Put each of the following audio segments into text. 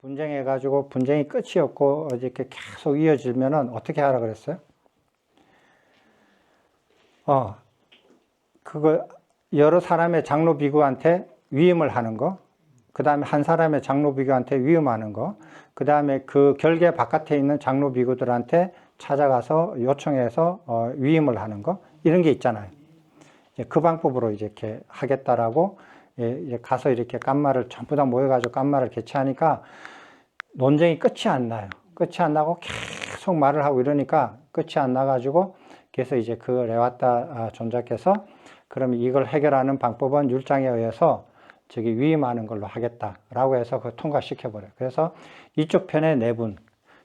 분쟁해가지고 분쟁이 끝이 없고 이렇게 계속 이어지면은 어떻게 하라 그랬어요? 그거 여러 사람의 장로 비구한테 위임을 하는 거, 그 다음에 한 사람의 장로 비구한테 위임하는 거, 그 다음에 그 결계 바깥에 있는 장로 비구들한테 찾아가서 요청해서 위임을 하는 거, 이런 게 있잖아요. 그 방법으로 이렇게 하겠다라고 이제 가서 이렇게 깐말을 전부 다 모여가지고 깐말을 개최하니까 논쟁이 끝이 안 나요. 끝이 안 나고 계속 말을 하고 이러니까 끝이 안 나가지고 그래서 이제 그 레와타 존자께서 그러면 이걸 해결하는 방법은 율장에 의해서 저기 위임하는 걸로 하겠다라고 해서 그걸 통과시켜버려요. 그래서 이쪽 편의 네 분,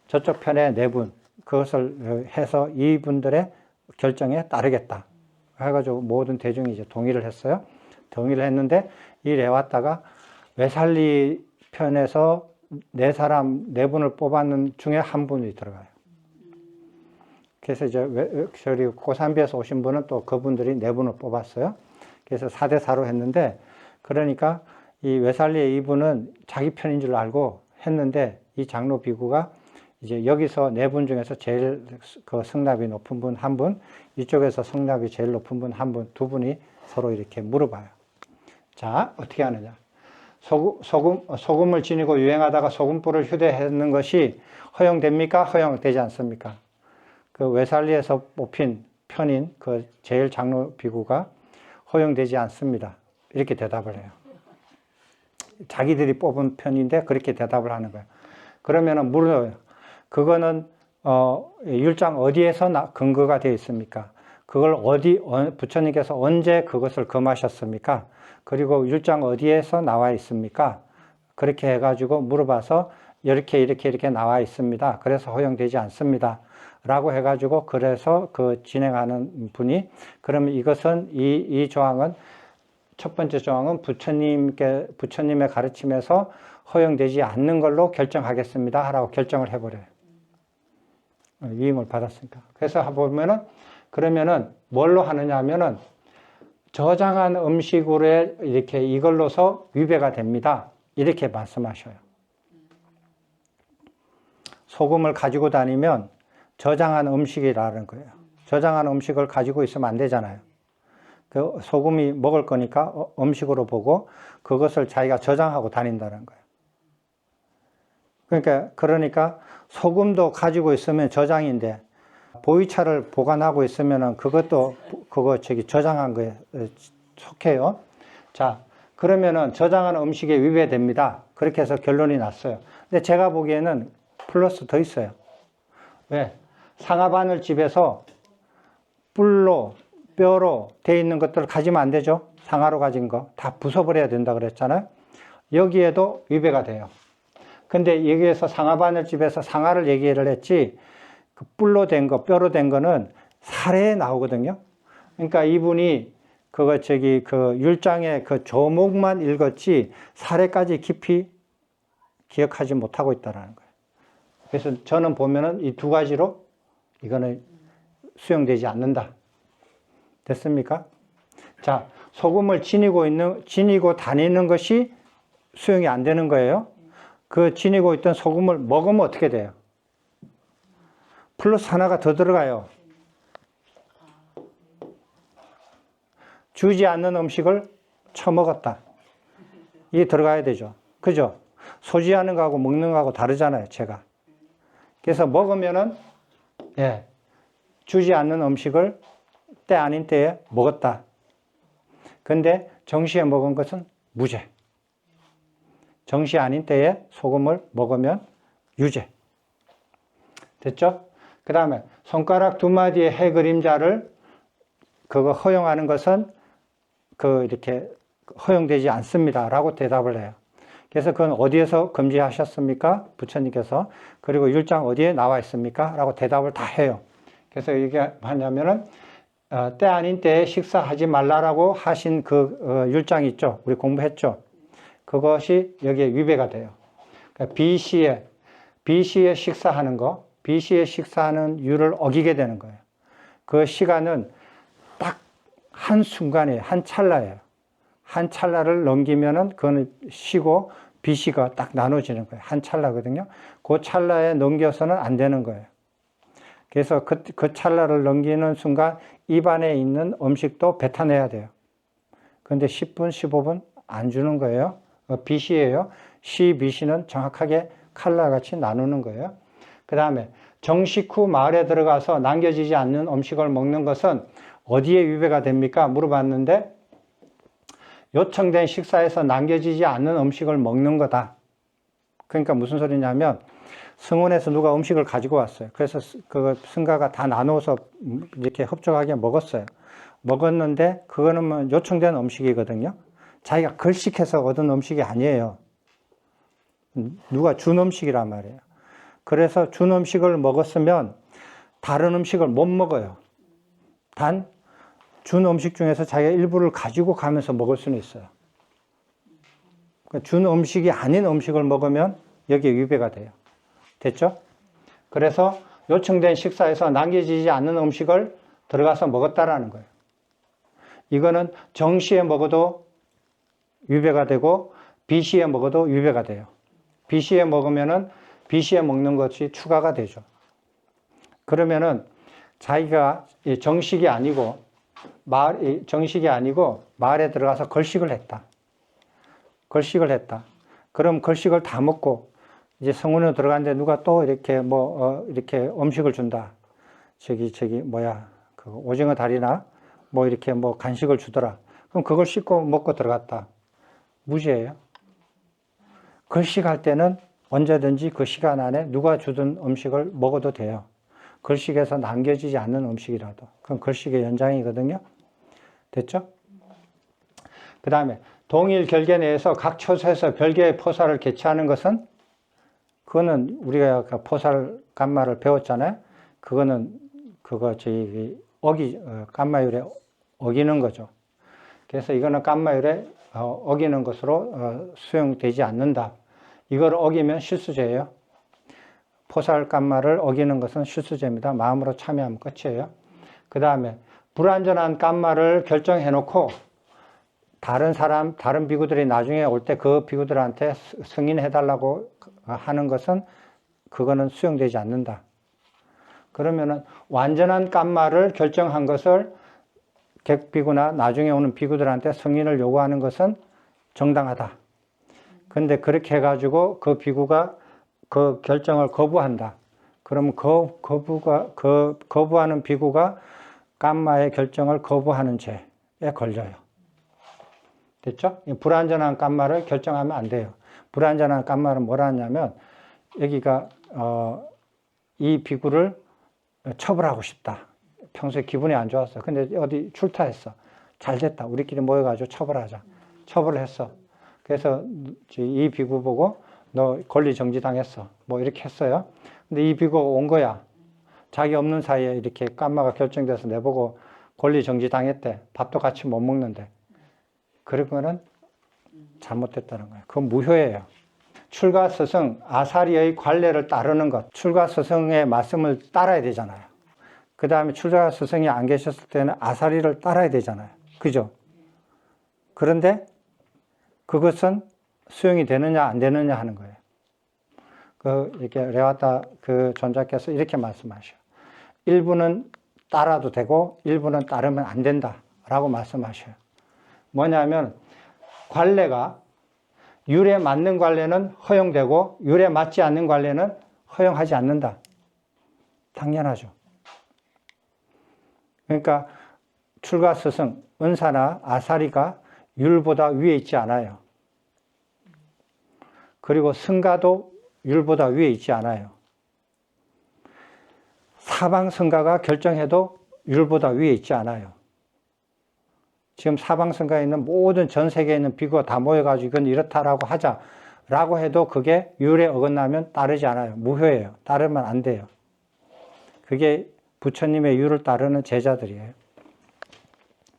저쪽 편의 네 분, 그것을 해서 이분들의 결정에 따르겠다 해가지고 모든 대중이 이제 동의를 했어요. 동의를 했는데 이 레와타가 웨살리 편에서 네 분을 뽑았는 중에 한 분이 들어가요. 그래서 이제 저기 고산비에서 오신 분은 또 그분들이 네 분을 뽑았어요. 그래서 4대 4로 했는데, 그러니까 이 웨살리의 이분은 자기 편인 줄 알고 했는데, 이 장로 비구가 이제 여기서 네 분 중에서 제일 그 성납이 높은 분 한 분, 이쪽에서 성납이 제일 높은 분 한 분, 두 분이 서로 이렇게 물어봐요. 자, 어떻게 하느냐. 소금을 지니고 유행하다가 소금불을 휴대하는 것이 허용됩니까? 허용되지 않습니까? 그 웨살리에서 뽑힌 편인 그 제일 장로 비구가 허용되지 않습니다. 이렇게 대답을 해요. 자기들이 뽑은 편인데 그렇게 대답을 하는 거예요. 그러면은 물어요. 그거는 율장 어디에서 근거가 되어 있습니까? 그걸 부처님께서 언제 그것을 금하셨습니까? 그리고 율장 어디에서 나와 있습니까? 그렇게 해가지고 물어봐서 이렇게 나와 있습니다. 그래서 허용되지 않습니다. 라고 해가지고 그래서 그 진행하는 분이 그러면 이것은 이 조항은 첫 번째 조항은 부처님의 가르침에서 허용되지 않는 걸로 결정하겠습니다. 라고 결정을 해버려요. 위임을 받았으니까. 그래서 보면은 그러면은 뭘로 하느냐 하면은 저장한 음식으로 이렇게 이걸로서 위배가 됩니다. 이렇게 말씀하셔요. 소금을 가지고 다니면 저장한 음식이라는 거예요. 저장한 음식을 가지고 있으면 안 되잖아요. 그 소금이 먹을 거니까 음식으로 보고 그것을 자기가 저장하고 다닌다는 거예요. 그러니까 소금도 가지고 있으면 저장인데 보이차를 보관하고 있으면은 그것도 저장한 거에 속해요. 자, 그러면은 저장한 음식에 위배됩니다. 그렇게 해서 결론이 났어요. 근데 제가 보기에는 플러스 더 있어요. 왜? 상하바늘집에서 뿔로 뼈로 되어 있는 것들을 가지면 안 되죠. 상하로 가진 거 다 부숴버려야 된다 그랬잖아요. 여기에도 위배가 돼요. 근데 여기에서 상하바늘집에서 상하를 얘기를 했지, 그 뿔로 된 거, 뼈로 된 거는 사례에 나오거든요. 그러니까 이분이 그 율장의 그 조목만 읽었지 사례까지 깊이 기억하지 못하고 있다는 거예요. 그래서 저는 보면은 이 두 가지로 이거는 수용되지 않는다. 됐습니까? 자, 소금을 지니고 다니는 것이 수용이 안 되는 거예요. 그 지니고 있던 소금을 먹으면 어떻게 돼요? 플러스 하나가 더 들어가요. 주지 않는 음식을 처먹었다. 이게 들어가야 되죠. 그죠? 소지하는 거하고 먹는 거하고 다르잖아요, 제가. 그래서 먹으면은, 주지 않는 음식을 때 아닌 때에 먹었다. 근데 정시에 먹은 것은 무죄. 정시 아닌 때에 소금을 먹으면 유죄. 됐죠? 그 다음에 손가락 두 마디의 해 그림자를 그거 허용하는 것은 이렇게 허용되지 않습니다. 라고 대답을 해요. 그래서 그건 어디에서 금지하셨습니까? 부처님께서. 그리고 율장 어디에 나와 있습니까? 라고 대답을 다 해요. 그래서 이게 뭐냐면은 때 아닌 때에 식사하지 말라라고 하신 그 율장 있죠? 우리 공부했죠? 그것이 여기에 위배가 돼요. 그러니까 비시에 식사하는 거, 비시에 식사하는 율을 어기게 되는 거예요. 그 시간은 딱 한순간에 한 찰나예요. 한 찰나를 넘기면은 그거는 쉬고 BC가 딱 나눠지는 거예요. 한 찰나거든요. 그 찰나에 넘겨서는 안 되는 거예요. 그래서 그 찰나를 넘기는 순간 입안에 있는 음식도 뱉어내야 돼요. 그런데 10분, 15분 안 주는 거예요. BC예요. C, BC는 정확하게 칼날같이 나누는 거예요. 그 다음에 정식 후 마을에 들어가서 남겨지지 않는 음식을 먹는 것은 어디에 위배가 됩니까? 물어봤는데 요청된 식사에서 남겨지지 않는 음식을 먹는 거다. 그러니까 무슨 소리냐면 성원에서 누가 음식을 가지고 왔어요. 그래서 그 승가가 다 나눠서 이렇게 흡족하게 먹었어요. 먹었는데 그거는 뭐 요청된 음식이거든요. 자기가 걸식해서 얻은 음식이 아니에요. 누가 준 음식이란 말이에요. 그래서 준 음식을 먹었으면 다른 음식을 못 먹어요. 단 준 음식 중에서 자기가 일부를 가지고 가면서 먹을 수는 있어요. 준 음식이 아닌 음식을 먹으면 여기에 위배가 돼요. 됐죠? 그래서 요청된 식사에서 남겨지지 않는 음식을 들어가서 먹었다라는 거예요. 이거는 정시에 먹어도 위배가 되고 BC에 먹어도 위배가 돼요. BC에 먹으면은 BC에 먹는 것이 추가가 되죠. 그러면은 자기가 정식이 아니고 마을에 들어가서 걸식을 했다. 걸식을 했다. 그럼 걸식을 다 먹고 이제 성문으로 들어갔는데 누가 또 이렇게 이렇게 음식을 준다. 그 오징어 다리나 이렇게 간식을 주더라. 그럼 그걸 씻고 먹고 들어갔다. 무죄예요. 걸식할 때는 언제든지 그 시간 안에 누가 주던 음식을 먹어도 돼요. 걸식에서 남겨지지 않는 음식이라도. 그럼 걸식의 연장이거든요. 됐죠? 그 다음에 동일 결계 내에서 각 처소에서 별개의 포살을 개최하는 것은 그거는 우리가 포살 깐마를 배웠잖아요. 그거는 깐마율에 어기는 거죠. 그래서 이거는 깐마율에 어기는 것으로 수용되지 않는다. 이걸 어기면 실수죄예요. 포살 깐마를 어기는 것은 실수죄입니다. 마음으로 참여하면 끝이에요. 그 다음에 불완전한 깐마를 결정해놓고 다른 비구들이 나중에 올 때 그 비구들한테 승인해달라고 하는 것은 그거는 수용되지 않는다. 그러면은 완전한 깐마를 결정한 것을 객비구나 나중에 오는 비구들한테 승인을 요구하는 것은 정당하다. 근데 그렇게 해가지고 그 비구가 그 결정을 거부한다. 그러면 거부하는 비구가 깐마의 결정을 거부하는 죄에 걸려요. 됐죠? 불완전한 깐마를 결정하면 안 돼요. 불완전한 깐마는 뭐라 하냐면 여기가 이 비구를 처벌하고 싶다. 평소에 기분이 안 좋았어. 근데 어디 출타했어. 잘 됐다. 우리끼리 모여가지고 처벌하자. 처벌을 했어. 그래서 이 비구 보고 너 권리 정지당했어. 이렇게 했어요. 근데 이 비구가 온 거야. 자기 없는 사이에 이렇게 깐마가 결정돼서 내보고 권리 정지당했대. 밥도 같이 못 먹는데. 그런 거는 잘못됐다는 거예요. 그건 무효예요. 출가스승, 아사리의 관례를 따르는 것. 출가스승의 말씀을 따라야 되잖아요. 그 다음에 출가스승이 안 계셨을 때는 아사리를 따라야 되잖아요. 그죠? 그런데 그것은 수용이 되느냐 안 되느냐 하는 거예요. 이렇게 레와타 존자께서 이렇게 말씀하셔요. 일부는 따라도 되고 일부는 따르면 안 된다라고 말씀하셔요. 뭐냐면 관례가 율에 맞는 관례는 허용되고 율에 맞지 않는 관례는 허용하지 않는다. 당연하죠. 그러니까 출가스승, 은사나 아사리가 율보다 위에 있지 않아요. 그리고 승가도 율보다 위에 있지 않아요. 사방승가가 결정해도 율보다 위에 있지 않아요. 지금 사방승가에 있는 모든 전 세계에 있는 비구가 다 모여가지고 이건 이렇다라고 하자라고 해도 그게 율에 어긋나면 따르지 않아요. 무효예요. 따르면 안 돼요. 그게 부처님의 율을 따르는 제자들이에요.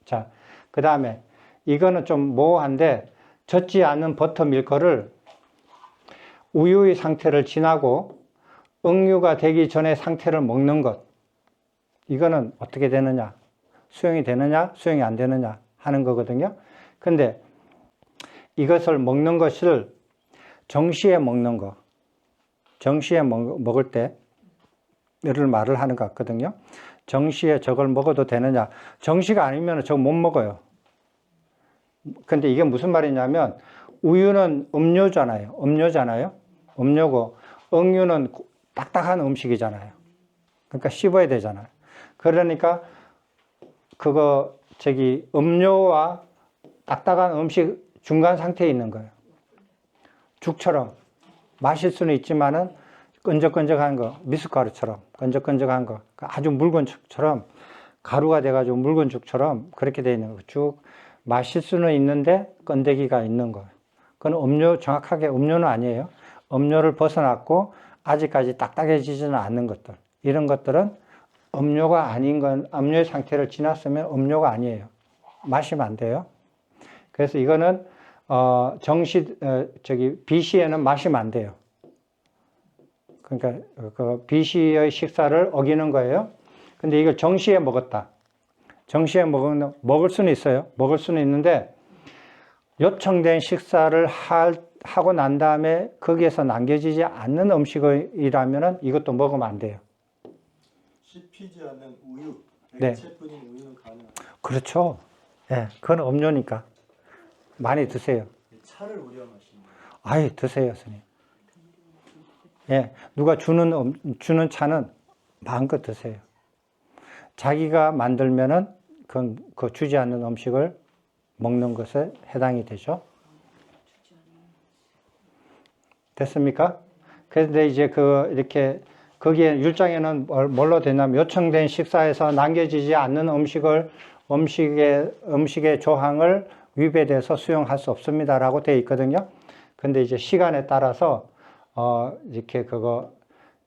자, 그 다음에 이거는 좀 모호한데 젖지 않은 버터 밀크를 우유의 상태를 지나고 응유가 되기 전에 상태를 먹는 것. 이거는 어떻게 되느냐? 수용이 되느냐? 수용이 안 되느냐? 하는 거거든요. 근데 이것을 먹는 것을 정시에 먹는 거, 정시에 먹을 때를 말을 하는 것 같거든요. 정시에 저걸 먹어도 되느냐? 정시가 아니면 저거 못 먹어요. 근데 이게 무슨 말이냐면 우유는 음료잖아요. 음료고 응유는 딱딱한 음식이잖아요. 그러니까 씹어야 되잖아요. 그러니까 그거 음료와 딱딱한 음식 중간 상태에 있는 거예요. 죽처럼 마실 수는 있지만은 끈적끈적한 거, 미숫가루처럼 끈적끈적한 거, 아주 묽은 죽처럼 가루가 돼가지고 묽은 죽처럼 그렇게 돼 있는 거. 죽 마실 수는 있는데 건더기가 있는 거예요. 그건 정확하게 음료는 아니에요. 음료를 벗어났고 아직까지 딱딱해지지는 않는 것들. 이런 것들은 음료가 아닌 건, 음료의 상태를 지났으면 음료가 아니에요. 마시면 안 돼요. 그래서 이거는, 비시에는 마시면 안 돼요. 그러니까, 비시의 식사를 어기는 거예요. 근데 이걸 정시에 먹었다. 정시에 먹을 수는 있어요. 먹을 수는 있는데, 요청된 식사를 하고 난 다음에 거기에서 남겨지지 않는 음식이라면 이것도 먹으면 안 돼요. 씹히지 않는 우유, 네. 액체뿐인 우유는 가능합니다. 그렇죠. 예, 그건 음료니까. 많이 드세요. 차를 우려 마시는 거예요. 아예 드세요, 스님. 예, 누가 주는 차는 마음껏 드세요. 자기가 만들면은 그 주지 않는 음식을 먹는 것에 해당이 되죠. 됐습니까? 그런데 이제 이렇게 거기에 율장에는 뭘로 되냐면 요청된 식사에서 남겨지지 않는 음식의 조항을 위배돼서 수용할 수 없습니다라고 되어 있거든요. 근데 이제 시간에 따라서 이렇게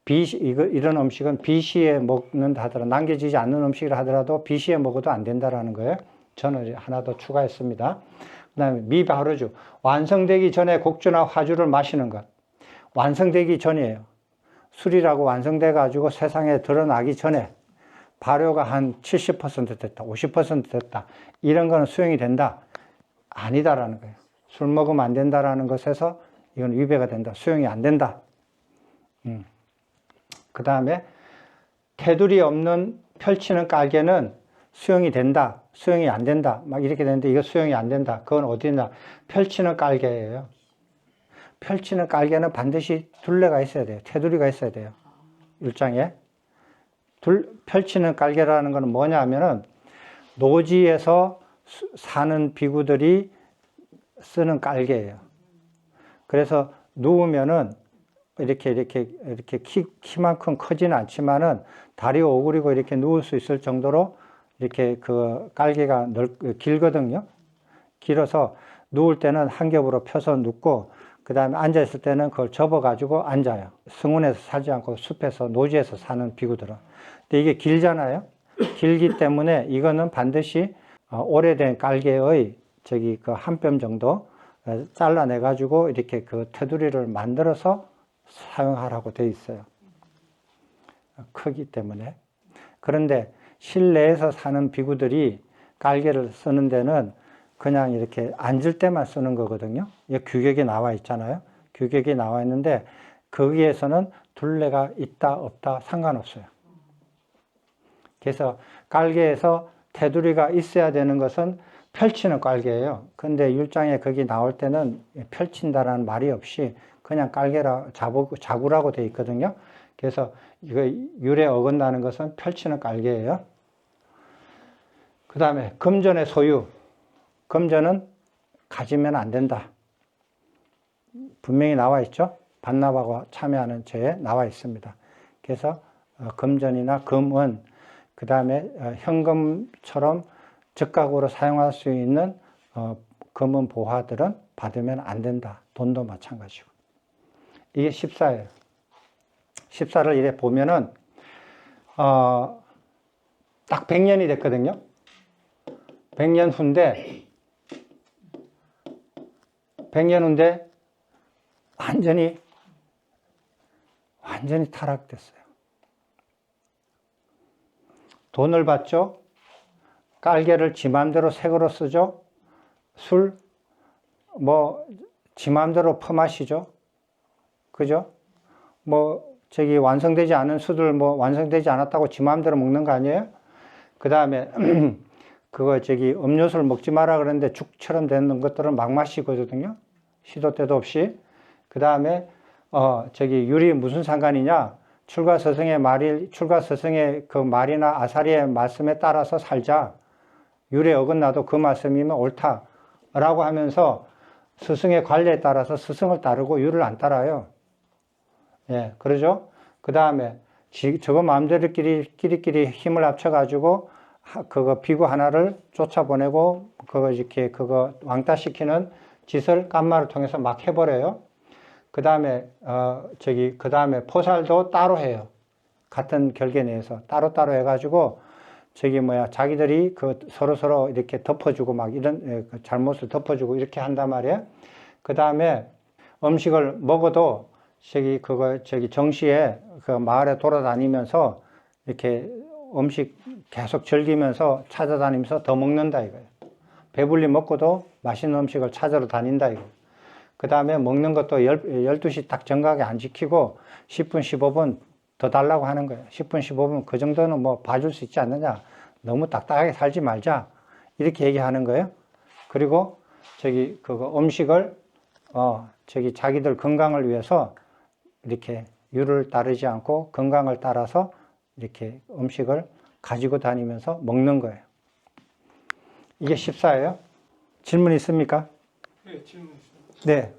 이런 음식은 비시에 먹는다 하더라도 남겨지지 않는 음식이라 하더라도 비시에 먹어도 안 된다라는 거예요. 저는 하나 더 추가했습니다. 그다음에 미발효주, 완성되기 전에 곡주나 화주를 마시는 것. 완성되기 전이에요. 술이라고 완성돼 가지고 세상에 드러나기 전에 발효가 한 70% 됐다, 50% 됐다. 이런 거는 수용이 된다. 아니다라는 거예요. 술 먹으면 안 된다라는 것에서 이건 위배가 된다. 수용이 안 된다. 그 다음에 테두리 없는 펼치는 깔개는 수용이 된다. 수용이 안 된다. 막 이렇게 되는데 이거 수용이 안 된다. 그건 어디냐? 펼치는 깔개예요. 펼치는 깔개는 반드시 둘레가 있어야 돼요. 테두리가 있어야 돼요. 율장에. 펼치는 깔개라는 것은 뭐냐 하면은 노지에서 사는 비구들이 쓰는 깔개예요. 그래서 누우면은 이렇게 키만큼 크지는 않지만은 다리 오그리고 이렇게 누울 수 있을 정도로 이렇게 그 깔개가 길거든요. 길어서 누울 때는 한 겹으로 펴서 눕고 그 다음에 앉아있을 때는 그걸 접어가지고 앉아요. 성운에서 살지 않고 숲에서 노지에서 사는 비구들은. 근데 이게 길잖아요. 길기 때문에 이거는 반드시 오래된 깔개의 그 한 뼘 정도 잘라내가지고 이렇게 그 테두리를 만들어서 사용하라고 되어 있어요. 크기 때문에. 그런데 실내에서 사는 비구들이 깔개를 쓰는 데는 그냥 이렇게 앉을 때만 쓰는 거거든요. 규격에 나와 있잖아요. 규격이 나와 있는데 거기에서는 둘레가 있다 없다 상관없어요. 그래서 깔개에서 테두리가 있어야 되는 것은 펼치는 깔개예요. 근데 율장에 거기 나올 때는 펼친다라는 말이 없이 그냥 깔개라 자구라고 되어 있거든요. 그래서 이거 율에 어긋나는 것은 펼치는 깔개예요. 그 다음에 금전의 소유. 금전은 가지면 안 된다. 분명히 나와 있죠. 반납하고 참여하는 죄에 나와 있습니다. 그래서 금전이나 금은 그 다음에 현금처럼 즉각으로 사용할 수 있는 금은 보화들은 받으면 안 된다. 돈도 마찬가지고. 이게 14예요. 14를 이래 보면은 딱 100년이 됐거든요. 100년 후인데 100년 후인데 완전히 타락됐어요. 돈을 받죠. 깔개를 지 맘대로 색으로 쓰죠. 술, 지 맘대로 퍼마시죠. 그죠? 뭐 저기 완성되지 않은 수들 뭐 완성되지 않았다고 지 마음대로 먹는 거 아니에요? 그 다음에 그거 저기 음료수를 먹지 마라 그러는데 죽처럼 되는 것들은 막 마시거든요. 시도 때도 없이. 그 다음에 저기 유리 무슨 상관이냐? 출가스승의 그 말이나 아사리의 말씀에 따라서 살자. 유리에 어긋나도 그 말씀이면 옳다라고 하면서 스승의 관례에 따라서 스승을 따르고 유를 안 따라요. 예, 그러죠? 그 다음에 저거 마음대로끼리 힘을 합쳐가지고 그거 비구 하나를 쫓아보내고 그거 이렇게 그거 왕따시키는 짓을 깐마를 통해서 막 해버려요. 그 다음에 그 다음에 포살도 따로 해요. 같은 결계 내에서 따로따로 해가지고 자기들이 그 서로 이렇게 덮어주고 막 이런 잘못을 덮어주고 이렇게 한단 말이에요. 그 다음에 음식을 먹어도 정시에 그 마을에 돌아다니면서 이렇게 음식 계속 즐기면서 찾아다니면서 더 먹는다 이거예요. 배불리 먹고도 맛있는 음식을 찾으러 다닌다 이거예요. 그 다음에 먹는 것도 12시 딱 정각에 안 지키고 10분, 15분 더 달라고 하는 거예요. 10분, 15분 그 정도는 뭐 봐줄 수 있지 않느냐. 너무 딱딱하게 살지 말자. 이렇게 얘기하는 거예요. 그리고 그거 음식을 자기들 건강을 위해서 이렇게 유를 따르지 않고 건강을 따라서 이렇게 음식을 가지고 다니면서 먹는 거예요. 이게 14예요. 질문 있습니까? 네, 질문 있습니다. 네.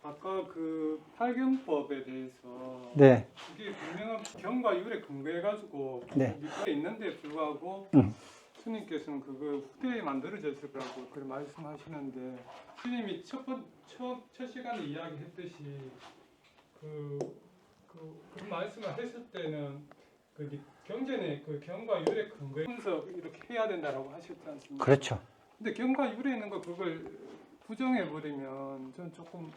아까 그 팔경법에 대해서 네. 이게 분명한 경과 율에 근거해가지고 네. 밑에 있는데 불구하고 스님께서는 그거 후대에 만들어졌을 거라고 그렇게 말씀하시는데 스님이 첫 시간에 이야기했듯이 그 말씀을 했을 때는 그 경전에 그 경과 율에 근거해 분석 이렇게 해야 된다라고 하셨지 않습니까? 그렇죠. 근데 경과 율에 있는 거 그걸 부정해 버리면 전 조금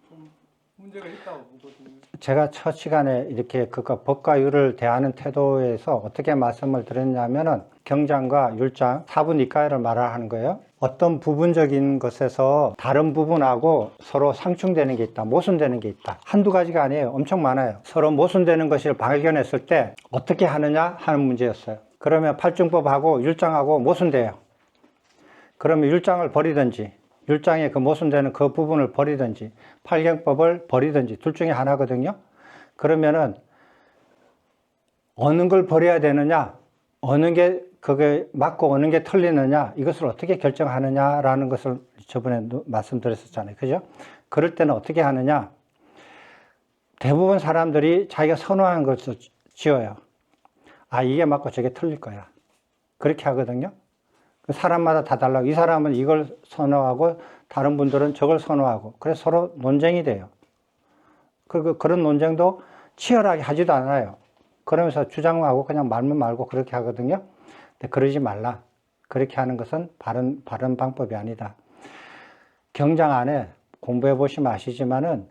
좀 문제가 있다고 보거든요. 제가 첫 시간에 이렇게 그거 법과 율을 대하는 태도에서 어떻게 말씀을 드렸냐면은 경장과 율장, 사분이가를 말하는 거예요. 어떤 부분적인 것에서 다른 부분하고 서로 상충되는 게 있다, 모순되는 게 있다. 한두 가지가 아니에요. 엄청 많아요. 서로 모순되는 것을 발견했을 때 어떻게 하느냐 하는 문제였어요. 그러면 팔중법하고 율장하고 모순돼요. 그러면 율장을 버리든지 율장의 그 모순되는 그 부분을 버리든지 팔경법을 버리든지 둘 중에 하나거든요. 그러면은 어느 걸 버려야 되느냐, 어느 게 그게 맞고 어느 게 틀리느냐, 이것을 어떻게 결정하느냐라는 것을 저번에 말씀드렸었잖아요. 그죠? 그럴 때는 어떻게 하느냐, 대부분 사람들이 자기가 선호하는 것을 지어요. 아, 이게 맞고 저게 틀릴 거야. 그렇게 하거든요. 사람마다 다 달라요. 이 사람은 이걸 선호하고 다른 분들은 저걸 선호하고, 그래서 서로 논쟁이 돼요. 그런 논쟁도 치열하게 하지도 않아요. 그러면서 주장하고 그냥 말면 말고 그렇게 하거든요. 근데 그러지 말라. 그렇게 하는 것은 바른 방법이 아니다. 경장 안에 공부해 보시면 아시지만은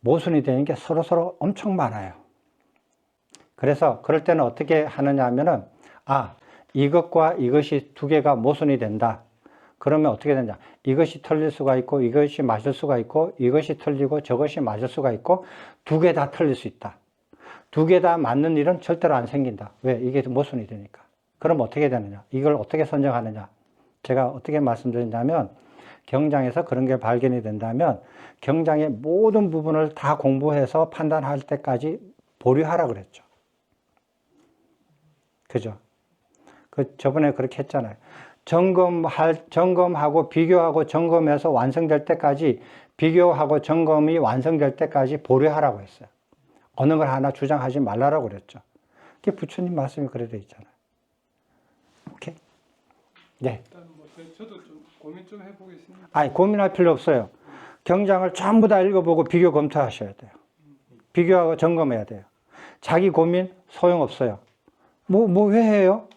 모순이 되는 게 서로 엄청 많아요. 그래서 그럴 때는 어떻게 하느냐 하면은, 이것과 이것이 두 개가 모순이 된다. 그러면 어떻게 되냐. 이것이 틀릴 수가 있고, 이것이 맞을 수가 있고, 이것이 틀리고, 저것이 맞을 수가 있고, 두 개 다 틀릴 수 있다. 두 개 다 맞는 일은 절대로 안 생긴다. 왜? 이게 모순이 되니까. 그럼 어떻게 되느냐. 이걸 어떻게 선정하느냐. 제가 어떻게 말씀드렸냐면, 경장에서 그런 게 발견이 된다면, 경장의 모든 부분을 다 공부해서 판단할 때까지 보류하라 그랬죠. 그죠? 저번에 그렇게 했잖아요. 점검하고 비교하고 점검해서 완성될 때까지, 비교하고 점검이 완성될 때까지 보류하라고 했어요. 어느 걸 하나 주장하지 말라고 그랬죠. 그게 부처님 말씀이 그래 돼 있잖아요. 오케이? 네. 일단 뭐 저도 좀 고민 좀 해보겠습니다. 아니, 고민할 필요 없어요. 경장을 전부 다 읽어보고 비교 검토하셔야 돼요. 비교하고 점검해야 돼요. 자기 고민 소용없어요. 왜 해요?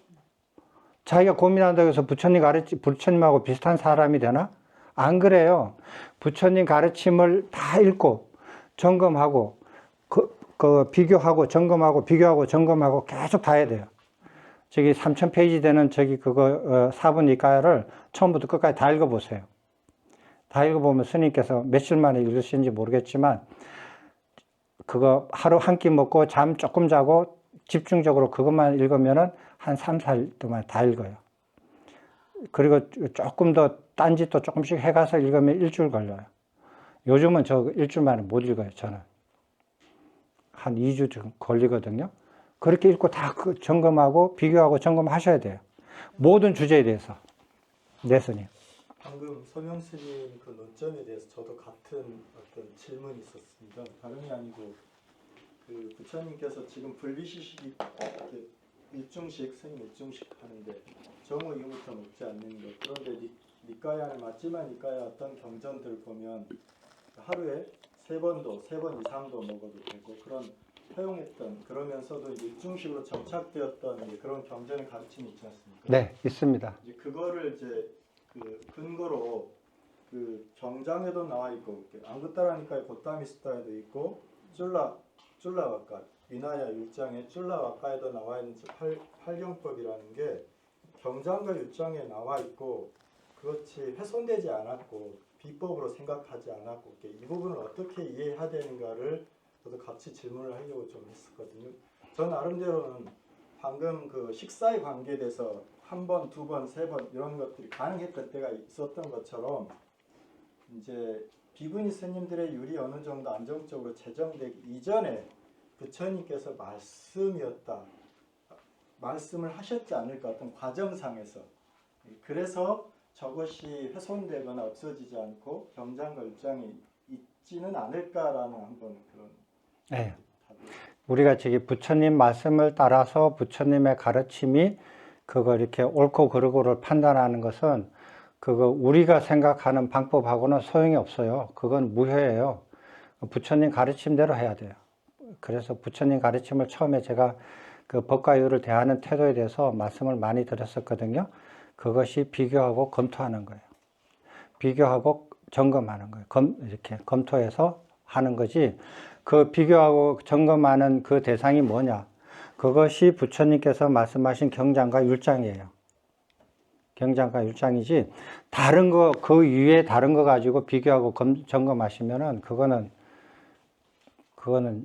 자기가 고민한다고 해서 부처님하고 비슷한 사람이 되나? 안 그래요. 부처님 가르침을 다 읽고, 점검하고, 비교하고, 점검하고, 비교하고, 점검하고 계속 다 해야 돼요. 3000페이지 되는 사분이가를 처음부터 끝까지 다 읽어보세요. 다 읽어보면 스님께서 며칠 만에 읽으시는지 모르겠지만, 그거 하루 한 끼 먹고 잠 조금 자고 집중적으로 그것만 읽으면은 한 3, 4일 동안 다 읽어요. 그리고 조금 더 딴짓도 조금씩 해가서 읽으면 일주일 걸려요. 요즘은 저 일주일 만에 못 읽어요, 저는. 한 2주 걸리거든요. 그렇게 읽고 다 점검하고 비교하고 점검하셔야 돼요. 모든 주제에 대해서. 네, 스님. 방금 서명 스님 그 논점에 대해서 저도 같은 어떤 질문이 있었습니다. 다름이 아니고 그 부처님께서 지금 분리시식이 일중식 스님 일중식 하는데 정오 이후부터 먹지 않는 것. 그런데 니까야는 맞지만 니까야 어떤 경전들 보면 하루에 세 번 이상도 먹어도 되고 그런 허용했던 그러면서도 이제 일중식으로 정착되었던 이제 그런 경전의 가르침이 있지 않습니까? 네, 있습니다. 이제 그거를 이제 그 근거로 그 경장에도 나와 있고 안구따라니까의 고타미스타에도 있고 쫄라와까 위나야 6장에 쫄라와까에도 나와 있는 팔경법이라는 게 경장과 6장에 나와 있고 그것이 훼손되지 않았고 비법으로 생각하지 않았고 이 부분을 어떻게 이해해야 되는가를 저도 같이 질문을 하려고 좀 했었거든요. 저 나름대로는 방금 그 식사의 관계에 대해서 한 번, 두 번, 세 번 이런 것들이 가능했던 때가 있었던 것처럼 이제 비구니 스님들의 율이 어느 정도 안정적으로 제정되기 이전에 부처님께서 말씀을 하셨지 않을까 어떤 과정상에서 그래서 저것이 훼손되거나 없어지지 않고 경장과 일장이 있지는 않을까라는 한번 그런 네. 답이 우리가 저기 부처님 말씀을 따라서 부처님의 가르침이 그거 이렇게 옳고 그르고를 판단하는 것은 그거 우리가 생각하는 방법하고는 소용이 없어요. 그건 무효예요. 부처님 가르침대로 해야 돼요. 그래서 부처님 가르침을 처음에 제가 그 법과 율을 대하는 태도에 대해서 말씀을 많이 드렸었거든요. 그것이 비교하고 검토하는 거예요. 비교하고 점검하는 거예요. 이렇게 검토해서 하는 거지. 그 비교하고 점검하는 그 대상이 뭐냐? 그것이 부처님께서 말씀하신 경장과 율장이에요. 경장과 율장이지 다른 거, 그 위에 다른 거 가지고 비교하고 점검하시면은 그거는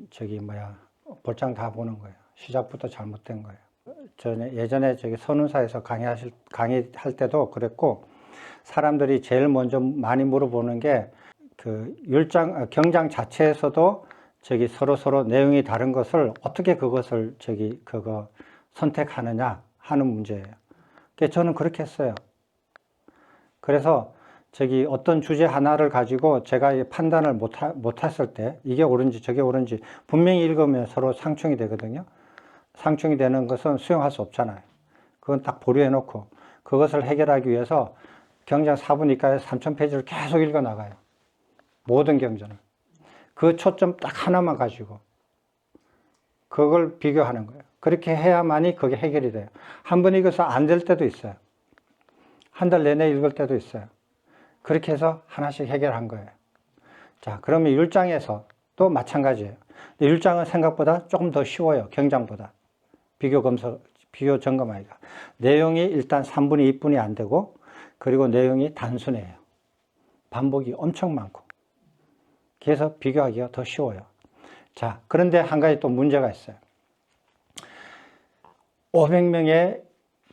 저기 볼장 다 보는 거예요. 시작부터 잘못된 거예요. 저는 예전에 저기 선운사에서 강의할 때도 그랬고 사람들이 제일 먼저 많이 물어보는 게 그 경장 자체에서도 저기 서로 내용이 다른 것을 어떻게 그것을 그거 선택하느냐 하는 문제예요. 그래서 저는 그렇게 했어요. 그래서 저기 어떤 주제 하나를 가지고 제가 판단을 못했을 때 이게 옳은지 저게 옳은지 분명히 읽으면 서로 상충이 되거든요. 상충이 되는 것은 수용할 수 없잖아요. 그건 딱 보류해 놓고 그것을 해결하기 위해서 경장 4분 이하의 3000페이지를 계속 읽어 나가요. 모든 경전을. 그 초점 딱 하나만 가지고 그걸 비교하는 거예요. 그렇게 해야만이 그게 해결이 돼요. 한 번 읽어서 안 될 때도 있어요. 한 달 내내 읽을 때도 있어요. 그렇게 해서 하나씩 해결한 거예요. 자, 그러면 율장에서 또 마찬가지예요. 율장은 생각보다 조금 더 쉬워요. 경장보다. 비교 점검하기가. 내용이 일단 3분의 2분이 안 되고 그리고 내용이 단순해요. 반복이 엄청 많고. 그래서 비교하기가 더 쉬워요. 자, 그런데 한 가지 또 문제가 있어요. 500명의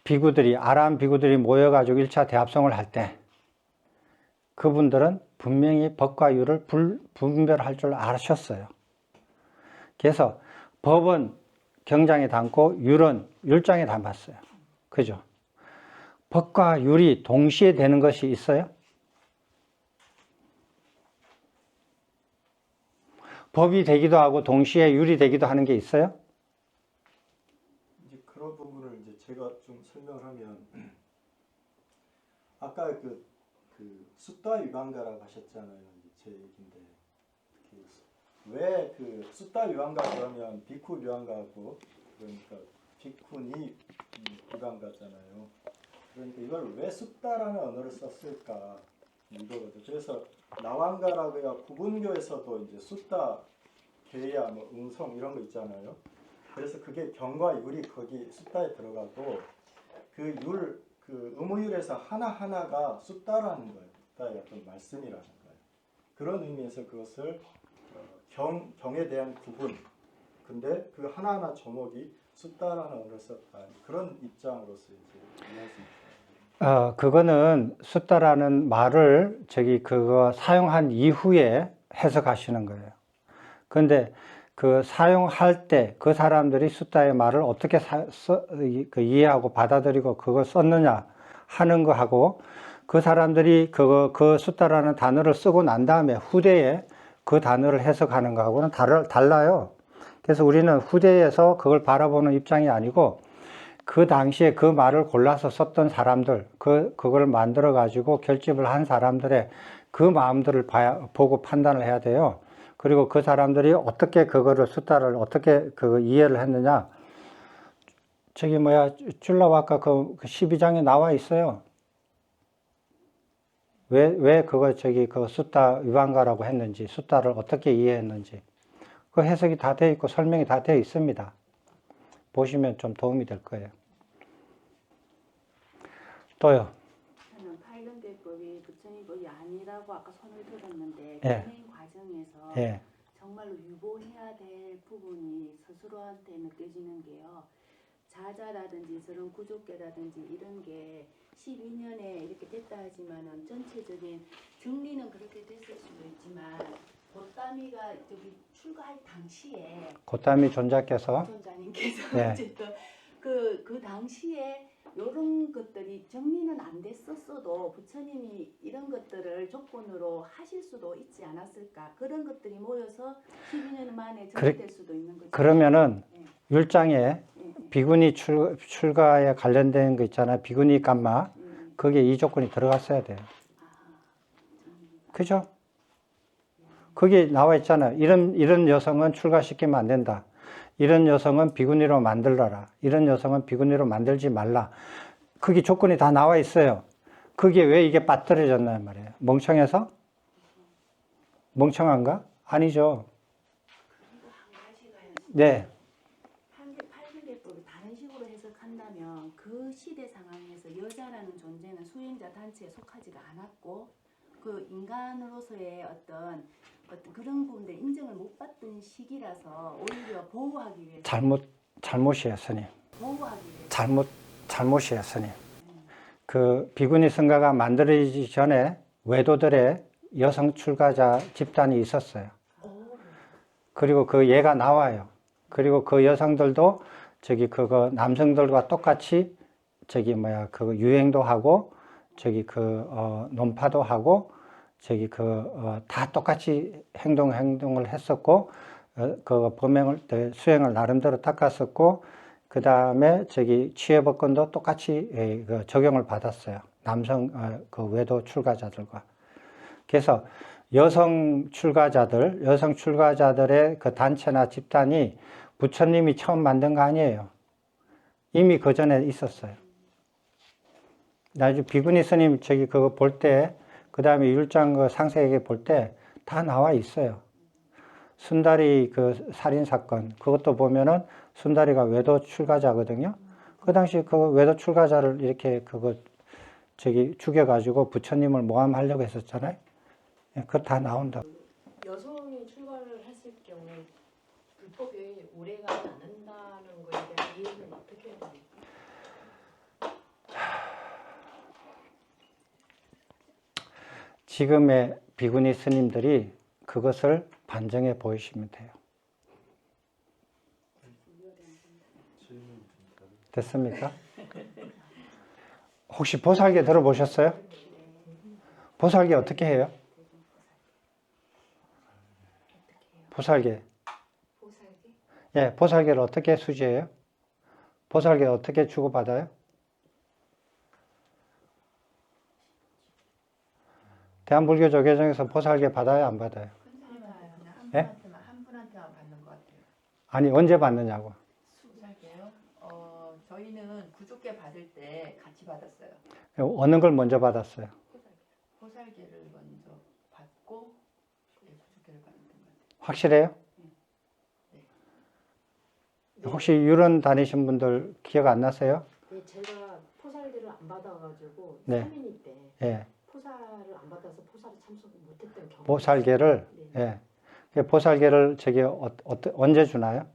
비구들이, 아라한 비구들이 모여가지고 1차 대합성을 할 때 그분들은 분명히 법과 율을 분별할 줄 아셨어요. 그래서 법은 경장에 담고 율은 율장에 담았어요. 그죠? 법과 율이 동시에 되는 것이 있어요? 법이 되기도 하고 동시에 율이 되기도 하는 게 있어요? 이제 그런 부분을 이제 제가 좀 설명을 하면 아까 그 숫다 위반가라고 하셨잖아요. 제 얘기인데 왜 그 숫다 위반가 그러면 비쿠 위반가고 그러니까 비쿠니 위반가잖아요. 그러니까 이걸 왜 숫다라는 언어를 썼을까 이거거든요. 그래서 나왕가라고야 구분교에서도 이제 숫다, 계야, 뭐 응성 이런 거 있잖아요. 그래서 그게 경과 율이 거기 숫다에 들어가고 그 의무율에서 하나하나가 숫다라는 거예요. 숫다의 어떤 말씀이라는 거예요. 그런 의미에서 그것을 경에 대한 구분. 근데 그 하나하나 조목이 숫다라는 언어를 썼다. 그런 입장으로서 이제 이해하십니다. 그거는 숫다라는 말을 그거 사용한 이후에 해석하시는 거예요. 근데 그 사용할 때 그 사람들이 숫다의 말을 어떻게 이해하고 받아들이고 그걸 썼느냐 하는 거하고 그 사람들이 그 숫다라는 단어를 쓰고 난 다음에 후대에 그 단어를 해석하는 거하고는 달라요. 그래서 우리는 후대에서 그걸 바라보는 입장이 아니고 그 당시에 그 말을 골라서 썼던 사람들, 그걸 만들어 가지고 결집을 한 사람들의 그 마음들을 보고 판단을 해야 돼요. 그리고 그 사람들이 어떻게 그거를 숫다를 어떻게 이해를 했느냐. 줄라와까 그 12장에 나와 있어요. 왜 그 숫다 위반가라고 했는지, 숫다를 어떻게 이해했는지. 그 해석이 다 되어 있고 설명이 다 되어 있습니다. 보시면 좀 도움이 될 거예요. 또요. 저는 팔근대법이 부처님법이 아니라고 아까 손을 들었는데 예. 진행 과정에서 예. 정말로 유보해야 될 부분이 스스로한테 느껴지는 게요. 자자라든지 저런 구조계라든지 이런 게 12년에 이렇게 됐다 하지만은 전체적인 정리는 그렇게 됐을 수도 있지만 고따미가 저기 출가할 당시에 고타미 존자께서 존자님께서 네. 어쨌든 그 당시에 이런 것들이 정리는 안 됐었어도 부처님이 이런 것들을 조건으로 하실 수도 있지 않았을까. 그런 것들이 모여서 12년 만에 정리될 수도 있는 거죠. 그러면은 네. 율장에 네. 비구니 출가에 관련된 거 있잖아요. 비구니 감마. 거기에 이 조건이 들어갔어야 돼요. 그죠? 거기 나와 있잖아요. 이런 여성은 출가시키면 안 된다. 이런 여성은 비구니로 만들어라. 이런 여성은 비구니로 만들지 말라. 거기 조건이 다 나와 있어요. 거기에 왜 이게 빠뜨려졌나 말이에요. 멍청해서? 멍청한가? 아니죠. 그리고 한 가지가요. 네. 팔근대법을 다른 식으로 해석한다면 그 시대 상황에서 여자라는 존재는 수행자 단체에 속하지가 않았고 그 인간으로서의 어떤 그런 부분들 인정을 못 받던 시기라서 오히려 보호하기 위해서 잘못이에요, 스님. 보호하기 위해서 잘못이에요, 스님. 그 비구니 성가가 만들어지기 전에 외도들의 여성 출가자 집단이 있었어요. 그리고 그 예가 나와요. 그리고 그 여성들도 그거 남성들과 똑같이 그 유행도 하고 논파도 하고 다 똑같이 행동을 했었고 그 수행을 나름대로 닦았었고 그 다음에 취해법권도 똑같이 적용을 받았어요. 남성 그 외도 출가자들과. 그래서 여성 출가자들의 그 단체나 집단이 부처님이 처음 만든 거 아니에요. 이미 그 전에 있었어요. 나중에 비구니 스님 그거 볼 때, 그 다음에 율장 그 상세하게 볼 때 다 나와 있어요. 순다리 그 살인 사건, 그것도 보면은 순다리가 외도 출가자거든요. 그 당시 그 외도 출가자를 이렇게 죽여가지고 부처님을 모함하려고 했었잖아요. 그거 다 나온다. 여성이 출가를 했을 경우에 불법이 오래가지 않는다는 거에 대한 이해는 어떻게 해야 됩니까? 지금의 비구니 스님들이 그것을 반증해 보이시면 돼요. 됐습니까? 혹시 보살계 들어보셨어요? 보살계 어떻게 해요? 보살계. 보살기? 예, 보살계를 어떻게 수지해요? 보살계 어떻게 주고받아요? 대한불교 조계종에서 보살계 받아요, 안 받아요? 예? 한 분한테만 받는 것 같아요. 아니, 언제 받느냐고. 보살게요. 저희는 구조계 받을 때 같이 받았어요. 어느 걸 먼저 받았어요? 보살계를 먼저 받고 구조계를 받는 것 같아요. 확실해요? 혹시 유론 다니신 분들 기억 안 나세요? 네, 제가 포살기를 안 받아가지고 네. 3인이 때 예. 포살을 안 받아서 포살에 참석을 못했던 경우. 보살계를, 네. 예. 보살계를 언제 주나요?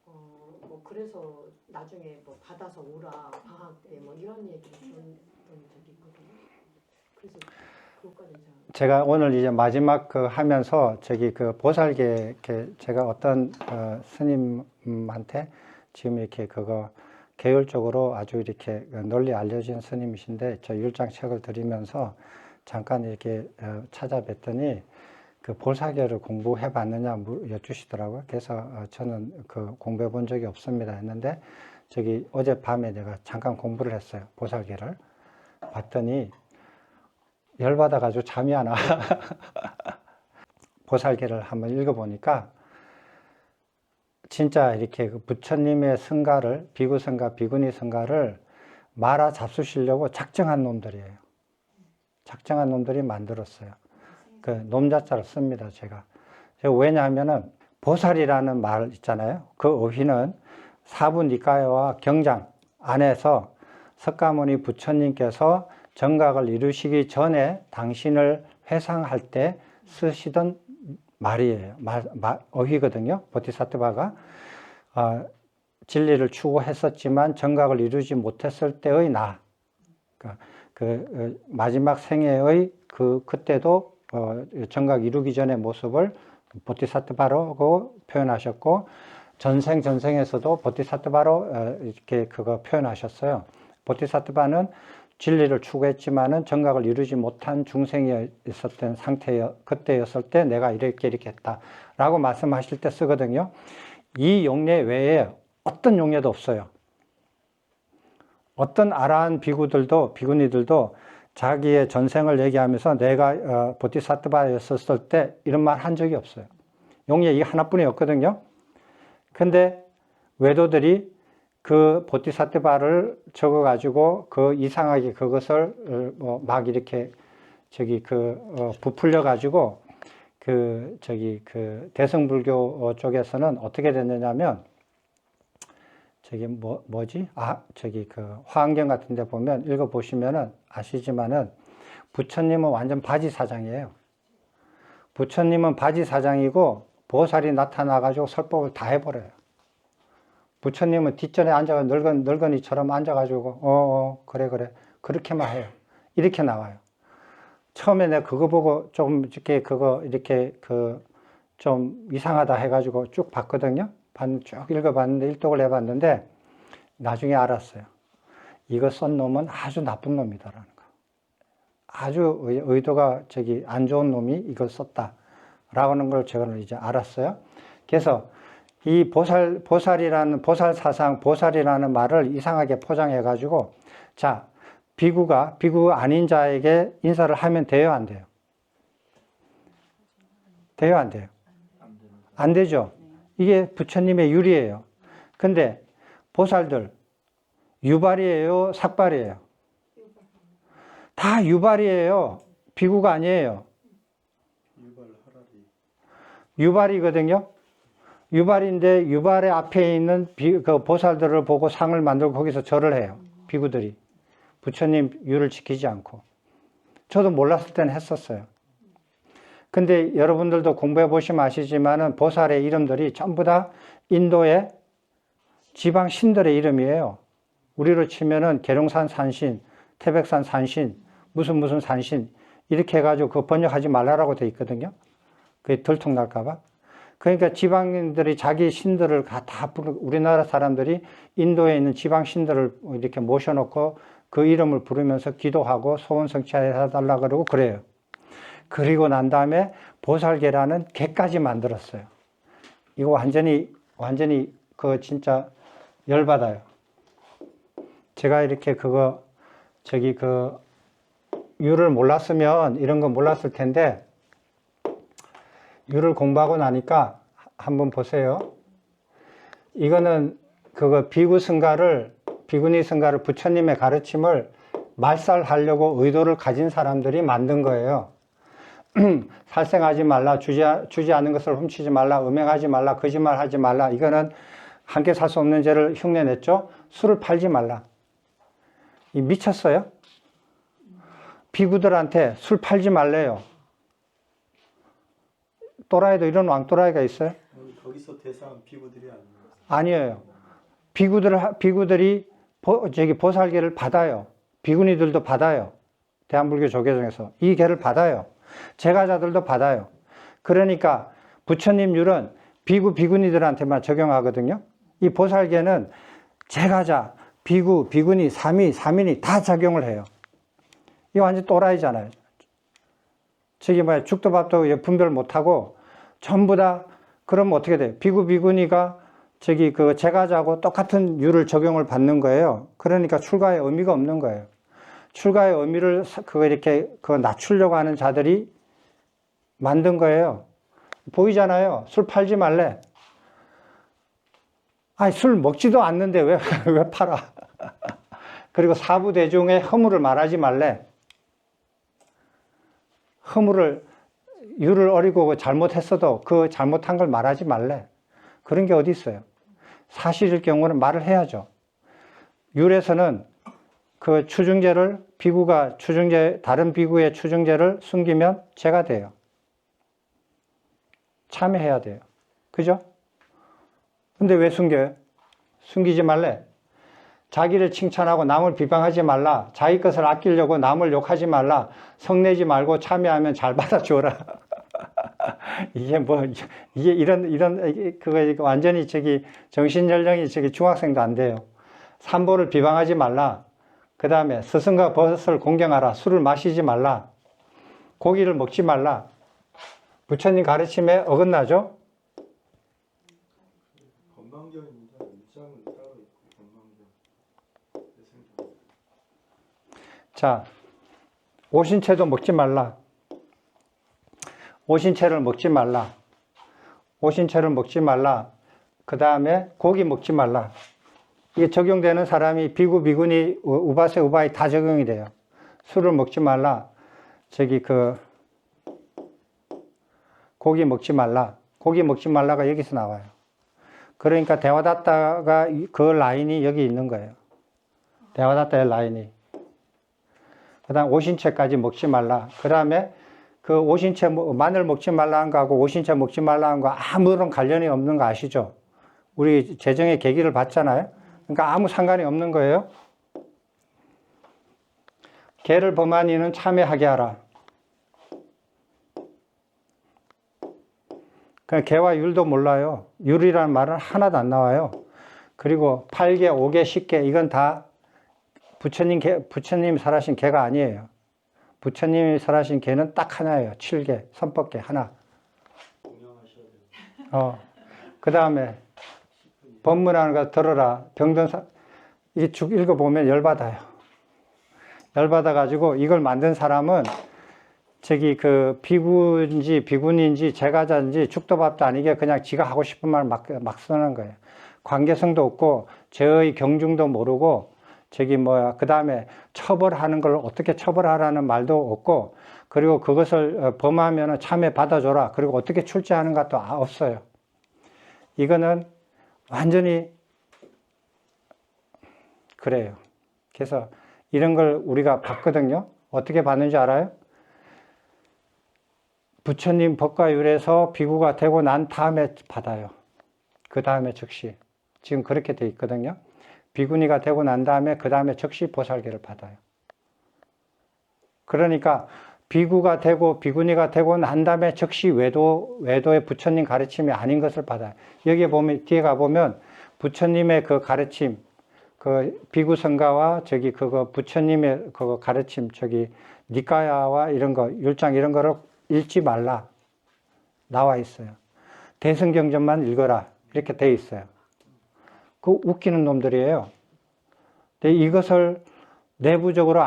뭐 그래서 나중에 뭐 받아서 오라 방학 때 뭐 이런 얘기 준 적이 있거든요. 그래서 그것까지 제가 오늘 이제 마지막 하면서 그 보살계 제가 어떤 스님한테 지금 이렇게 그거 계율적으로 아주 이렇게 널리 알려진 스님이신데 저 율장 책을 드리면서 잠깐 이렇게 찾아뵀더니 그 보살계를 공부해 봤느냐 여쭈시더라고요. 그래서 저는 공부해 본 적이 없습니다 했는데 어젯밤에 내가 잠깐 공부를 했어요. 보살계를 봤더니 열받아가지고 잠이 안 와. 보살계를 한번 읽어보니까 진짜 이렇게 부처님의 성가를, 비구 성가, 비구니 성가를 말아 잡수시려고 작정한 놈들이에요. 작정한 놈들이 만들었어요. 그 놈자자를 씁니다, 제가. 왜냐하면은 보살이라는 말 있잖아요. 그 어휘는 사부 니까야와 경장 안에서 석가모니 부처님께서 정각을 이루시기 전에 당신을 회상할 때 쓰시던 말이에요. 어휘거든요. 보티사트바가 진리를 추구했었지만 정각을 이루지 못했을 때의 나. 마지막 생애의 그때도 정각 이루기 전의 모습을 보티사트바라고 표현하셨고 전생에서도 보티사트바로 이렇게 그거 표현하셨어요. 보티사트바는 진리를 추구했지만은 정각을 이루지 못한 중생이 있었던 그때였을 때 내가 이렇게 했다라고 말씀하실 때 쓰거든요. 이 용례 외에 어떤 용례도 없어요. 어떤 아라한 비구니들도 자기의 전생을 얘기하면서 내가 보티사트바였었을 때 이런 말 한 적이 없어요. 용례 이 하나뿐이었거든요. 근데 외도들이 그 보티사트바를 적어가지고 이상하게 그것을 막 이렇게 부풀려가지고 대승불교 쪽에서는 어떻게 됐느냐면 화엄경 같은 데 보면 읽어보시면은 아시지만은 부처님은 완전 바지사장이에요. 부처님은 바지사장이고 보살이 나타나가지고 설법을 다 해버려요. 부처님은 뒷전에 앉아가 늙은이처럼 앉아가지고 그래 그렇게만 해요. 이렇게 나와요. 처음에 내가 그거 보고 좀 이렇게 좀 이상하다 해가지고 쭉 봤거든요. 쭉 읽어봤는데 일독을 해봤는데 나중에 알았어요. 이거 쓴 놈은 아주 나쁜 놈이다라는 거. 아주 의도가 안 좋은 놈이 이걸 썼다라는 걸 제가 이제 알았어요. 그래서 이 보살이라는 말을 이상하게 포장해가지고, 자, 비구가 아닌 자에게 인사를 하면 돼요, 안 돼요? 돼요, 안 돼요? 안 되죠? 이게 부처님의 율이에요. 근데 보살들, 유발이에요, 삭발이에요? 다 유발이에요. 비구가 아니에요. 유발이거든요. 유발인데 유발의 앞에 있는 그 보살들을 보고 상을 만들고 거기서 절을 해요. 비구들이. 부처님 율을 지키지 않고. 저도 몰랐을 때는 했었어요. 근데 여러분들도 공부해 보시면 아시지만은 보살의 이름들이 전부 다 인도의 지방 신들의 이름이에요. 우리로 치면은 계룡산 산신, 태백산 산신, 무슨 산신 이렇게 해가지고 그거 번역하지 말라라고 돼 있거든요. 그게 들통날까봐. 그러니까 지방인들이 자기 신들을 다 우리나라 사람들이 인도에 있는 지방 신들을 이렇게 모셔놓고 그 이름을 부르면서 기도하고 소원 성취해달라 그러고 그래요. 그리고 난 다음에 보살계라는 개까지 만들었어요. 이거 완전히 진짜 열받아요. 제가 이렇게 율을 몰랐으면 이런 거 몰랐을 텐데 율을 공부하고 나니까 한번 보세요. 이거는 비구니 성가를 부처님의 가르침을 말살하려고 의도를 가진 사람들이 만든 거예요. 살생하지 말라, 주지 않은 것을 훔치지 말라, 음행하지 말라, 거짓말하지 말라. 이거는 함께 살 수 없는 죄를 흉내냈죠. 술을 팔지 말라. 미쳤어요? 비구들한테 술 팔지 말래요. 또라이도 이런 왕또라이가 있어요? 거기서 대상은 비구들이 아니에요. 아니에요. 비구들이 보살계를 받아요. 비구니들도 받아요. 대한불교 조계 중에서 이 계를 받아요. 제가자들도 받아요. 그러니까 부처님 율은 비구니들한테만 적용하거든요. 이 보살계는 제가자, 비구니, 사민이 다 작용을 해요. 이거 완전 또라이잖아요. 저기 죽도 밥도 분별 못하고 전부 다 그러면 어떻게 돼요? 비구니가 그 제가자하고 똑같은 율을 적용을 받는 거예요. 그러니까 출가의 의미가 없는 거예요. 출가의 의미를 이렇게 낮추려고 하는 자들이 만든 거예요. 보이잖아요. 술 팔지 말래. 아니, 술 먹지도 않는데 왜 팔아? 그리고 사부대중의 허물을 말하지 말래. 율을 어리고 잘못했어도 그 잘못한 걸 말하지 말래. 그런 게 어디 있어요? 사실일 경우는 말을 해야죠. 율에서는 그 추증제를 비구가 다른 비구의 추증제를 숨기면 죄가 돼요. 참여해야 돼요. 그죠? 근데 왜 숨겨요? 숨기지 말래. 자기를 칭찬하고 남을 비방하지 말라. 자기 것을 아끼려고 남을 욕하지 말라. 성내지 말고 참여하면 잘 받아줘라. 이게 그거 완전히 정신연령이 중학생도 안 돼요. 삼보를 비방하지 말라. 그 다음에 스승과 벗을 공경하라. 술을 마시지 말라. 고기를 먹지 말라. 부처님 가르침에 어긋나죠? 건강경입니다. 일장은 따로 있고 건강경. 자, 오신채도 먹지 말라. 오신채를 먹지 말라. 오신채를 먹지 말라. 그 다음에 고기 먹지 말라. 이게 적용되는 사람이 비구니, 우바세, 우바이 다 적용이 돼요. 술을 먹지 말라. 고기 먹지 말라. 고기 먹지 말라가 여기서 나와요. 그러니까 대화다타가 그 라인이 여기 있는 거예요. 대화다타의 라인이. 그 다음 오신채까지 먹지 말라. 그 다음에 그 오신채, 마늘 먹지 말라는 거하고 오신채 먹지 말라는 거 아무런 관련이 없는 거 아시죠? 우리 재정의 계기를 봤잖아요. 그러니까 아무 상관이 없는 거예요. 계를 범한 이는 참회하게 하라. 그냥 개와 율도 몰라요. 율이라는 말은 하나도 안 나와요. 그리고 8개, 5개, 10개 이건 다 부처님 설하신 개가 아니에요. 부처님이 설하신 개는 딱 하나예요. 7개, 선법개 하나. 공양하셔야 돼요. 그 다음에 법문하는 거 들어라. 병든사 이게 쭉 읽어보면 열받아요. 열받아가지고 이걸 만든 사람은 그 비구인지 비구니인지 제가자인지 죽도밥도 아니게 그냥 지가 하고 싶은 말 막 쓰는 거예요. 관계성도 없고 죄의 경중도 모르고 그 다음에 처벌하는 걸 어떻게 처벌하라는 말도 없고 그리고 그것을 범하면 참회 받아줘라. 그리고 어떻게 출제하는 것도 없어요. 이거는 완전히 그래요. 그래서 이런 걸 우리가 봤거든요. 어떻게 봤는지 알아요? 부처님 법과 율에서 비구가 되고 난 다음에 받아요. 그 다음에 즉시. 지금 그렇게 돼 있거든요. 비구니가 되고 난 다음에 그 다음에 즉시 보살계를 받아요. 그러니까 비구가 되고 비구니가 되고 난 다음에 즉시 외도의 부처님 가르침이 아닌 것을 받아요. 여기에 보면 뒤에 가보면 부처님의 그 가르침, 그 비구 성가와 부처님의 그 가르침 니까야와 이런 거 율장 이런 거를 읽지 말라 나와 있어요. 대승경전만 읽어라 이렇게 돼 있어요. 그 웃기는 놈들이에요. 근데 이것을 내부적으로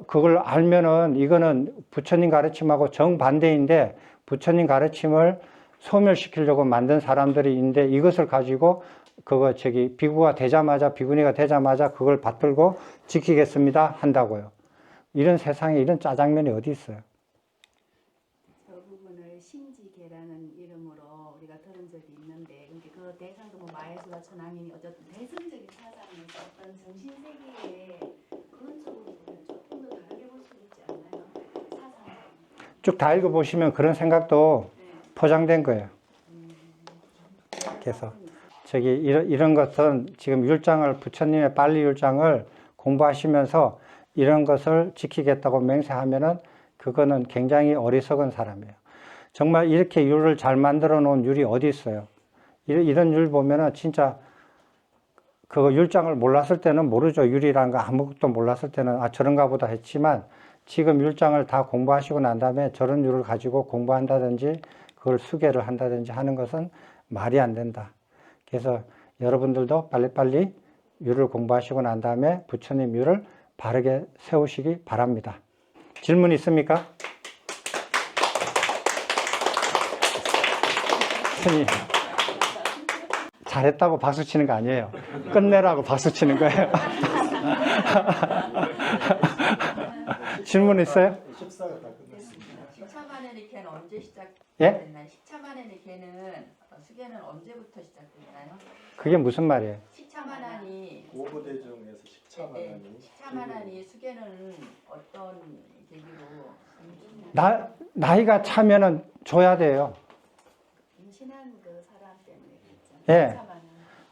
그걸 알면은 이거는 부처님 가르침하고 정반대인데 부처님 가르침을 소멸시키려고 만든 사람들이 있는데 이것을 가지고 비구가 되자마자 비구니가 되자마자 그걸 받들고 지키겠습니다 한다고요. 이런 세상에 이런 짜장면이 어디 있어요? 저 부분을 심지계라는 이름으로 우리가 들은 적이 있는데 그 대상도 마예수와 천황인이 어쨌든 대승적인 사상에서 어떤 정신세계에 그런 쪽으로 보면 조금 더 다르게 볼 수 있지 않나요? 사상. 쭉 다 읽어보시면 그런 생각도 포장된 거예요. 그래서 저기 이런 것은 지금 율장을 부처님의 빨리 율장을 공부하시면서 이런 것을 지키겠다고 맹세하면은 그거는 굉장히 어리석은 사람이에요. 정말 이렇게 율을 잘 만들어 놓은 율이 어디 있어요? 이런 율 보면은 진짜 그 율장을 몰랐을 때는 모르죠. 율이란 거 아무것도 몰랐을 때는 아 저런가 보다 했지만 지금 율장을 다 공부하시고 난 다음에 저런 율을 가지고 공부한다든지 그걸 수계를 한다든지 하는 것은 말이 안 된다. 그래서 여러분들도 빨리빨리 율을 공부하시고 난 다음에 부처님 율을 바르게 세우시기 바랍니다. 질문 있습니까? 스님 잘했다고 박수 치는 거 아니에요. 끝내라고 박수 치는 거예요. 질문 있어요? 십사가 다 끝났습니다. 식차만연의 개는 언제 예? 시작됐나요? 식차만연의 개는 수계는 언제부터 시작됐나요? 그게 무슨 말이에요? 식차만연이 오부대중에서 식차만하니 식차만연이 수계는 어떤 계기로 나이가 차면은 줘야 돼요. 임신한 그 사람 때문에 예. 그랬죠.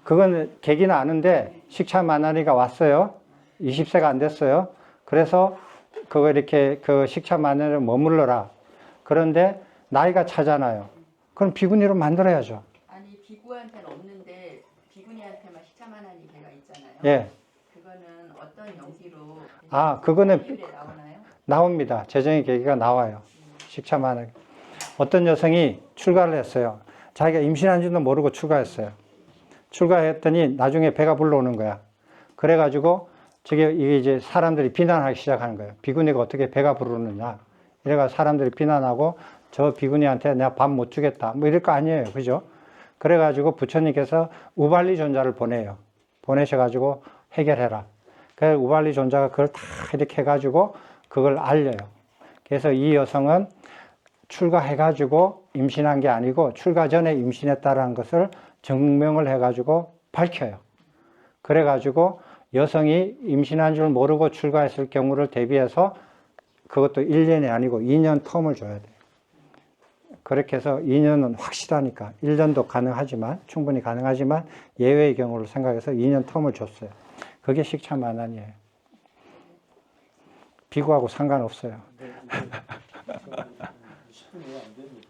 그건 계기는 아는데 식차만한이가 왔어요. 20세가 안 됐어요. 그래서 그거 이렇게 그 식차만한을 머물러라. 그런데 나이가 차잖아요. 그럼 비구니로 만들어야죠. 아니 비구한테는 없는데 비구니한테만 식차만연이 개가 있잖아요. 예. 그거는 어떤 연기로 아, 그거는 비율에 나오나요? 나옵니다. 재정의 계기가 나와요. 식차만한. 어떤 여성이 출가를 했어요. 자기가 임신한지도 모르고 출가했어요. 출가했더니 나중에 배가 불러오는 거야. 그래가지고 이게 이제 사람들이 비난하기 시작하는 거예요. 비구니가 어떻게 배가 부르느냐. 이래가 사람들이 비난하고 저 비구니한테 내가 밥 못 주겠다. 뭐 이럴 거 아니에요. 그죠? 그래가지고 부처님께서 우발리 존자를 보내요. 보내셔가지고 해결해라. 그래서 우발리 존자가 그걸 다 이렇게 해가지고 그걸 알려요. 그래서 이 여성은 출가해가지고 임신한 게 아니고 출가 전에 임신했다라는 것을 증명을 해가지고 밝혀요. 그래가지고 여성이 임신한 줄 모르고 출가했을 경우를 대비해서 그것도 1년이 아니고 2년 텀을 줘야 돼요. 그렇게 해서 2년은 확실하니까 1년도 가능하지만 충분히 가능하지만 예외의 경우를 생각해서 2년 텀을 줬어요. 그게 식차만한이에요. 비구하고 상관없어요. 10분이 안 됩니다.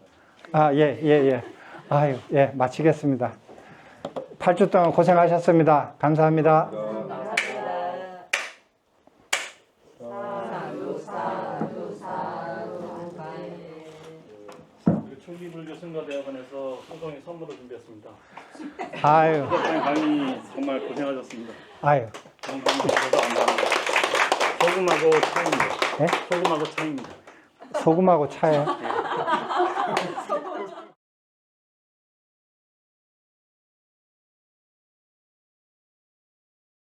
아, 예. 아유, 예, 마치겠습니다. 8주 동안 고생하셨습니다. 감사합니다. 충기불교 승가대학원에서 성성이 선물을 준비했습니다. 아유, 강의 정말 고생하셨습니다. 아유, 너무 감사해서 감사합니다. 소금하고 차입니다. 예? 소금하고 차입니다. 소금하고 차예요.